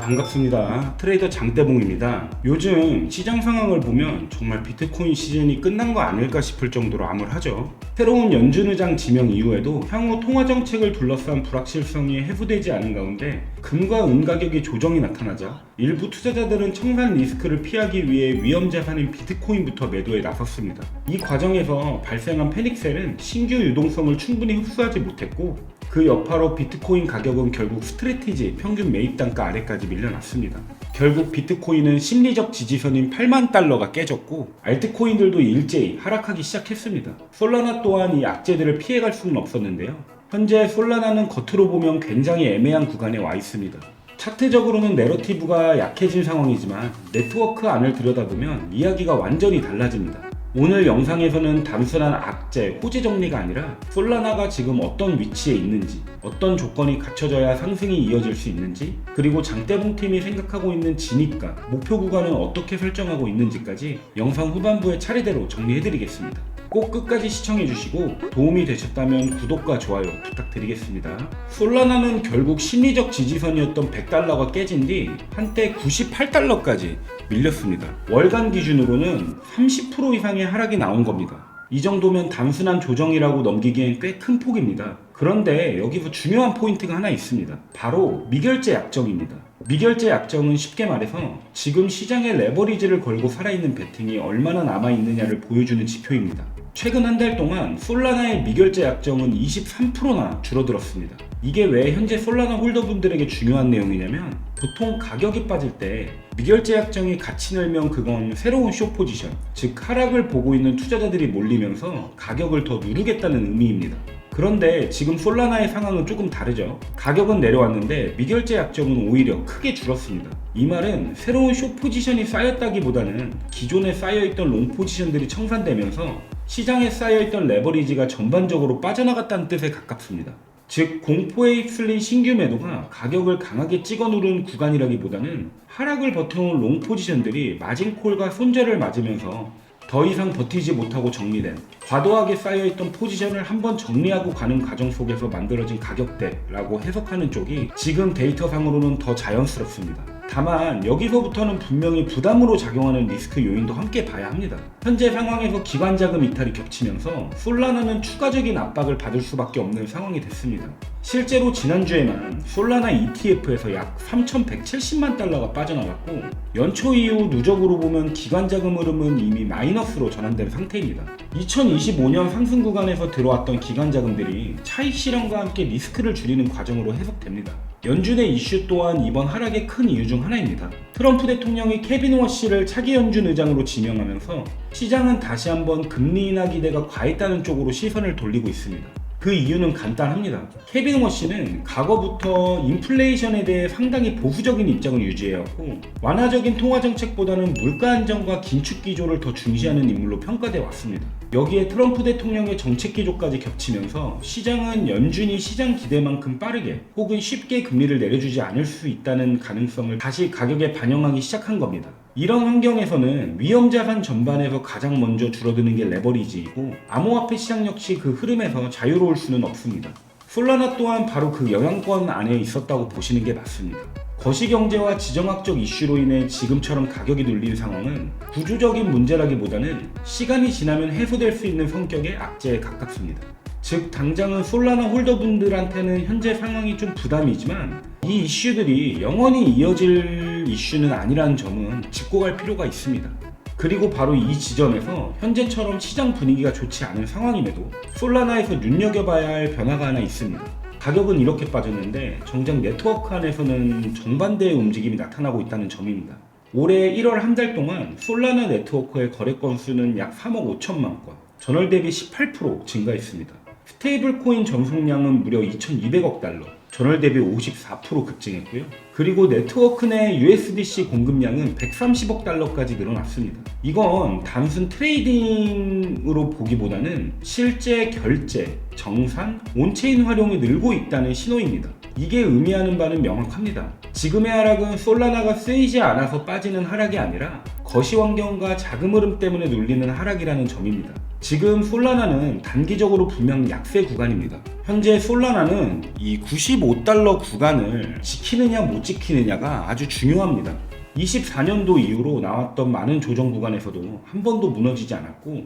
반갑습니다. 트레이더 장대봉입니다. 요즘 시장 상황을 보면 정말 비트코인 시즌이 끝난 거 아닐까 싶을 정도로 암울하죠. 새로운 연준 의장 지명 이후에도 향후 통화 정책을 둘러싼 불확실성이 해소되지 않은 가운데 금과 은 가격의 조정이 나타나자 일부 투자자들은 청산 리스크를 피하기 위해 위험 자산인 비트코인부터 매도에 나섰습니다. 이 과정에서 발생한 패닉셀은 신규 유동성을 충분히 흡수하지 못했고 그 여파로 비트코인 가격은 결국 스트래티지 평균 매입 단가 아래까지 밀려났습니다. 결국 비트코인은 심리적 지지선인 8만 달러가 깨졌고 알트코인들도 일제히 하락하기 시작했습니다. 솔라나 또한 이 악재들을 피해갈 수는 없었는데요. 현재 솔라나는 겉으로 보면 굉장히 애매한 구간에 와 있습니다. 차트적으로는 내러티브가 약해진 상황이지만 네트워크 안을 들여다보면 이야기가 완전히 달라집니다. 오늘 영상에서는 단순한 악재, 호재 정리가 아니라 솔라나가 지금 어떤 위치에 있는지, 어떤 조건이 갖춰져야 상승이 이어질 수 있는지, 그리고 장대봉 팀이 생각하고 있는 진입가, 목표 구간은 어떻게 설정하고 있는지까지 영상 후반부에 차례대로 정리해드리겠습니다. 꼭 끝까지 시청해주시고 도움이 되셨다면 구독과 좋아요 부탁드리겠습니다. 솔라나는 결국 심리적 지지선이었던 100달러가 깨진 뒤 한때 98달러까지 밀렸습니다. 월간 기준으로는 30% 이상의 하락이 나온 겁니다. 이 정도면 단순한 조정이라고 넘기기엔 꽤 큰 폭입니다. 그런데 여기서 중요한 포인트가 하나 있습니다. 바로 미결제 약정입니다. 미결제 약정은 쉽게 말해서 지금 시장에 레버리지를 걸고 살아있는 베팅이 얼마나 남아있느냐를 보여주는 지표입니다. 최근 한 달 동안 솔라나의 미결제 약정은 23%나 줄어들었습니다. 이게 왜 현재 솔라나 홀더분들에게 중요한 내용이냐면 보통 가격이 빠질 때 미결제 약정이 같이 늘면 그건 새로운 숏 포지션, 즉 하락을 보고 있는 투자자들이 몰리면서 가격을 더 누르겠다는 의미입니다. 그런데 지금 솔라나의 상황은 조금 다르죠. 가격은 내려왔는데 미결제 약정은 오히려 크게 줄었습니다. 이 말은 새로운 숏 포지션이 쌓였다기보다는 기존에 쌓여있던 롱 포지션들이 청산되면서 시장에 쌓여있던 레버리지가 전반적으로 빠져나갔다는 뜻에 가깝습니다. 즉 공포에 휩쓸린 신규 매도가 가격을 강하게 찍어 누른 구간이라기보다는 하락을 버텨온 롱 포지션들이 마진콜과 손절을 맞으면서 더 이상 버티지 못하고 정리된 과도하게 쌓여있던 포지션을 한번 정리하고 가는 과정 속에서 만들어진 가격대라고 해석하는 쪽이 지금 데이터상으로는 더 자연스럽습니다. 다만 여기서부터는 분명히 부담으로 작용하는 리스크 요인도 함께 봐야 합니다. 현재 상황에서 기관자금 이탈이 겹치면서 솔라나는 추가적인 압박을 받을 수밖에 없는 상황이 됐습니다. 실제로 지난주에만 솔라나 ETF에서 약 3,170만 달러가 빠져나갔고 연초 이후 누적으로 보면 기관자금 흐름은 이미 마이너스로 전환된 상태입니다. 2025년 상승 구간에서 들어왔던 기관자금들이 차익 실현과 함께 리스크를 줄이는 과정으로 해석됩니다. 연준의 이슈 또한 이번 하락의 큰 이유 중 하나입니다. 트럼프 대통령이 케빈 워시를 차기 연준 의장으로 지명하면서 시장은 다시 한번 금리 인하 기대가 과했다는 쪽으로 시선을 돌리고 있습니다. 그 이유는 간단합니다. 케빈 워시는 과거부터 인플레이션에 대해 상당히 보수적인 입장을 유지해왔고 완화적인 통화 정책보다는 물가 안정과 긴축 기조를 더 중시하는 인물로 평가돼 왔습니다. 여기에 트럼프 대통령의 정책 기조까지 겹치면서 시장은 연준이 시장 기대만큼 빠르게 혹은 쉽게 금리를 내려주지 않을 수 있다는 가능성을 다시 가격에 반영하기 시작한 겁니다. 이런 환경에서는 위험자산 전반에서 가장 먼저 줄어드는 게 레버리지이고 암호화폐 시장 역시 그 흐름에서 자유로울 수는 없습니다. 솔라나 또한 바로 그 영향권 안에 있었다고 보시는 게 맞습니다. 거시경제와 지정학적 이슈로 인해 지금처럼 가격이 눌린 상황은 구조적인 문제라기보다는 시간이 지나면 해소될 수 있는 성격의 악재에 가깝습니다. 즉 당장은 솔라나 홀더분들한테는 현재 상황이 좀 부담이지만 이 이슈들이 영원히 이어질 이슈는 아니라는 점은 짚고 갈 필요가 있습니다. 그리고 바로 이 지점에서 현재처럼 시장 분위기가 좋지 않은 상황임에도 솔라나에서 눈여겨봐야 할 변화가 하나 있습니다. 가격은 이렇게 빠졌는데 정작 네트워크 안에서는 정반대의 움직임이 나타나고 있다는 점입니다. 올해 1월 한 달 동안 솔라나 네트워크의 거래 건수는 약 3억 5천만 건, 전월 대비 18% 증가했습니다. 스테이블 코인 전송량은 무려 2,200억 달러, 전월 대비 54% 급증했고요. 그리고 네트워크 내 USDC 공급량은 130억 달러까지 늘어났습니다. 이건 단순 트레이딩으로 보기보다는 실제 결제, 정산, 온체인 활용이 늘고 있다는 신호입니다. 이게 의미하는 바는 명확합니다. 지금의 하락은 솔라나가 쓰이지 않아서 빠지는 하락이 아니라 거시 환경과 자금 흐름 때문에 눌리는 하락이라는 점입니다. 지금 솔라나는 단기적으로 분명 약세 구간입니다. 현재 솔라나는 이 95달러 구간을 지키느냐 못 지키느냐가 아주 중요합니다. 24년도 이후로 나왔던 많은 조정 구간에서도 한 번도 무너지지 않았고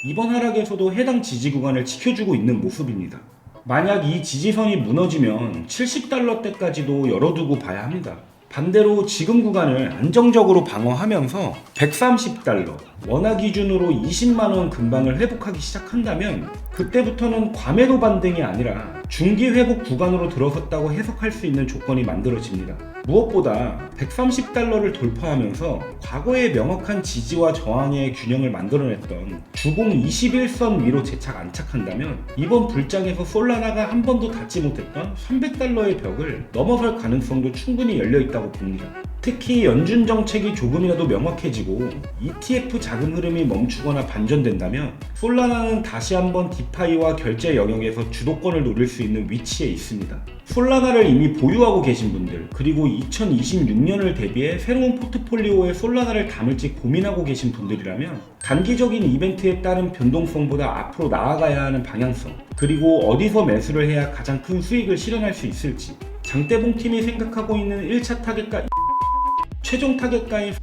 이번 하락에서도 해당 지지 구간을 지켜주고 있는 모습입니다. 만약 이 지지선이 무너지면 70달러대까지도 열어두고 봐야 합니다. 반대로 지금 구간을 안정적으로 방어하면서 130달러, 원화 기준으로 20만원 근방을 회복하기 시작한다면 그때부터는 과매도 반등이 아니라 중기 회복 구간으로 들어섰다고 해석할 수 있는 조건이 만들어집니다. 무엇보다 130달러를 돌파하면서 과거의 명확한 지지와 저항의 균형을 만들어냈던 주봉 21선 위로 재착 안착한다면 이번 불장에서 솔라나가 한 번도 닿지 못했던 300달러의 벽을 넘어설 가능성도 충분히 열려있다고 봅니다. 특히 연준 정책이 조금이라도 명확해지고 ETF 자금 흐름이 멈추거나 반전된다면 솔라나는 다시 한번 디파이와 결제 영역에서 주도권을 노릴 수 있는 위치에 있습니다. 솔라나를 이미 보유하고 계신 분들, 그리고 2026년을 대비해 새로운 포트폴리오에 솔라나를 담을지 고민하고 계신 분들이라면 단기적인 이벤트에 따른 변동성보다 앞으로 나아가야 하는 방향성, 그리고 어디서 매수를 해야 가장 큰 수익을 실현할 수 있을지, 장대봉 팀이 생각하고 있는 1차 타겟가 최종 타겟가인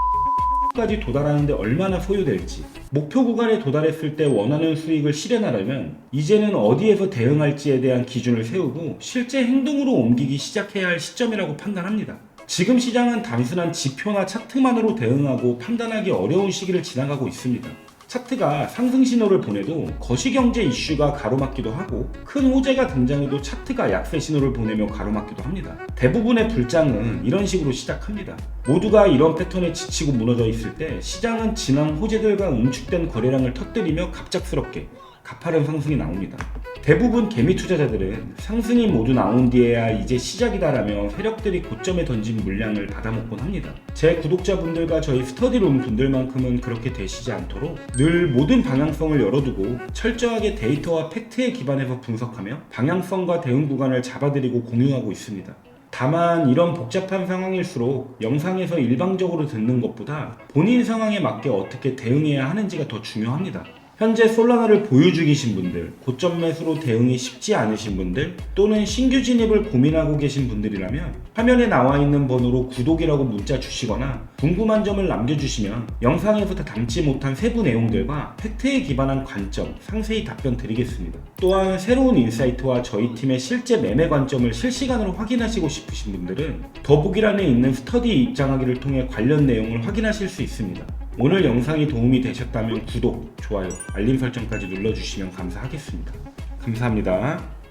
까지 도달하는데 얼마나 소요될지, 목표 구간에 도달했을 때 원하는 수익을 실현하려면 이제는 어디에서 대응할지에 대한 기준을 세우고 실제 행동으로 옮기기 시작해야 할 시점이라고 판단합니다. 지금 시장은 단순한 지표나 차트만으로 대응하고 판단하기 어려운 시기를 지나가고 있습니다. 차트가 상승 신호를 보내도 거시경제 이슈가 가로막기도 하고 큰 호재가 등장해도 차트가 약세 신호를 보내며 가로막기도 합니다. 대부분의 불장은 이런 식으로 시작합니다. 모두가 이런 패턴에 지치고 무너져 있을 때 시장은 지난 호재들과 응축된 거래량을 터뜨리며 갑작스럽게 가파른 상승이 나옵니다. 대부분 개미 투자자들은 상승이 모두 나온 뒤에야 이제 시작이다라며 세력들이 고점에 던진 물량을 받아먹곤 합니다. 제 구독자분들과 저희 스터디룸 분들만큼은 그렇게 되시지 않도록 늘 모든 방향성을 열어두고 철저하게 데이터와 팩트에 기반해서 분석하며 방향성과 대응 구간을 잡아드리고 공유하고 있습니다. 다만 이런 복잡한 상황일수록 영상에서 일방적으로 듣는 것보다 본인 상황에 맞게 어떻게 대응해야 하는지가 더 중요합니다. 현재 솔라나를 보유 중이신 분들, 고점 매수로 대응이 쉽지 않으신 분들, 또는 신규 진입을 고민하고 계신 분들이라면 화면에 나와 있는 번호로 구독이라고 문자 주시거나 궁금한 점을 남겨주시면 영상에서 다 담지 못한 세부 내용들과 팩트에 기반한 관점 상세히 답변 드리겠습니다. 또한 새로운 인사이트와 저희 팀의 실제 매매 관점을 실시간으로 확인하시고 싶으신 분들은 더보기란에 있는 스터디 입장하기를 통해 관련 내용을 확인하실 수 있습니다. 오늘 영상이 도움이 되셨다면 구독, 좋아요, 알림 설정까지 눌러주시면 감사하겠습니다. 감사합니다.